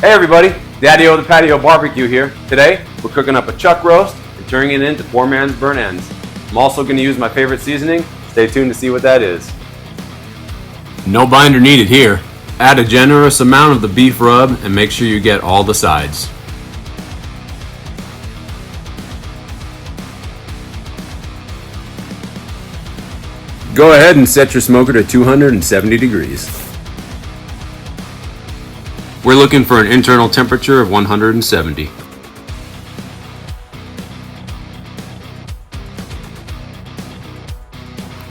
Hey everybody, Daddio the Patio Barbecue here. Today, we're cooking up a chuck roast and turning it into poor man's burnt ends. I'm also going to use my favorite seasoning. Stay tuned to see what that is. No binder needed here. Add a generous amount of the beef rub and make sure you get all the sides. Go ahead and set your smoker to 270 degrees. We're looking for an internal temperature of 170.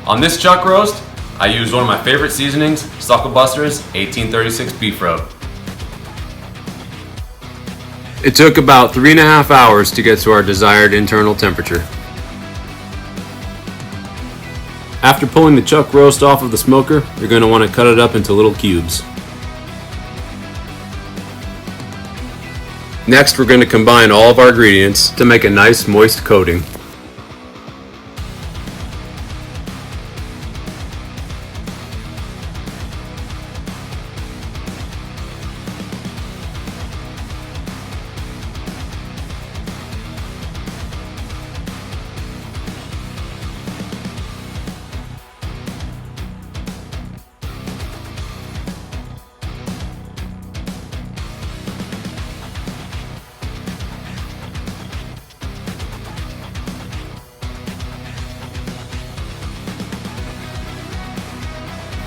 On this chuck roast, I used one of my favorite seasonings, Sucklebuster's 1836 beef rub. It took about 3.5 hours to get to our desired internal temperature. After pulling the chuck roast off of the smoker, you're going to want to cut it up into little cubes. Next, we're going to combine all of our ingredients to make a nice moist coating.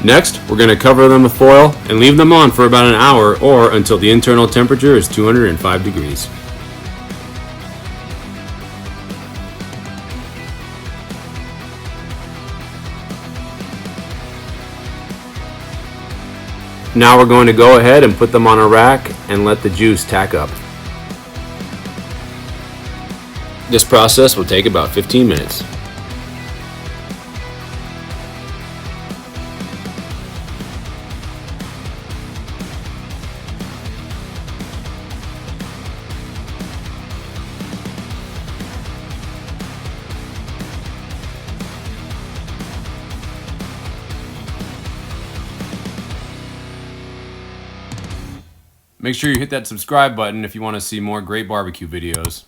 Next, we're going to cover them with foil and leave them on for about an hour or until the internal temperature is 205 degrees. Now we're going to go ahead and put them on a rack and let the juice tack up. This process will take about 15 minutes. Make sure you hit that subscribe button if you want to see more great barbecue videos.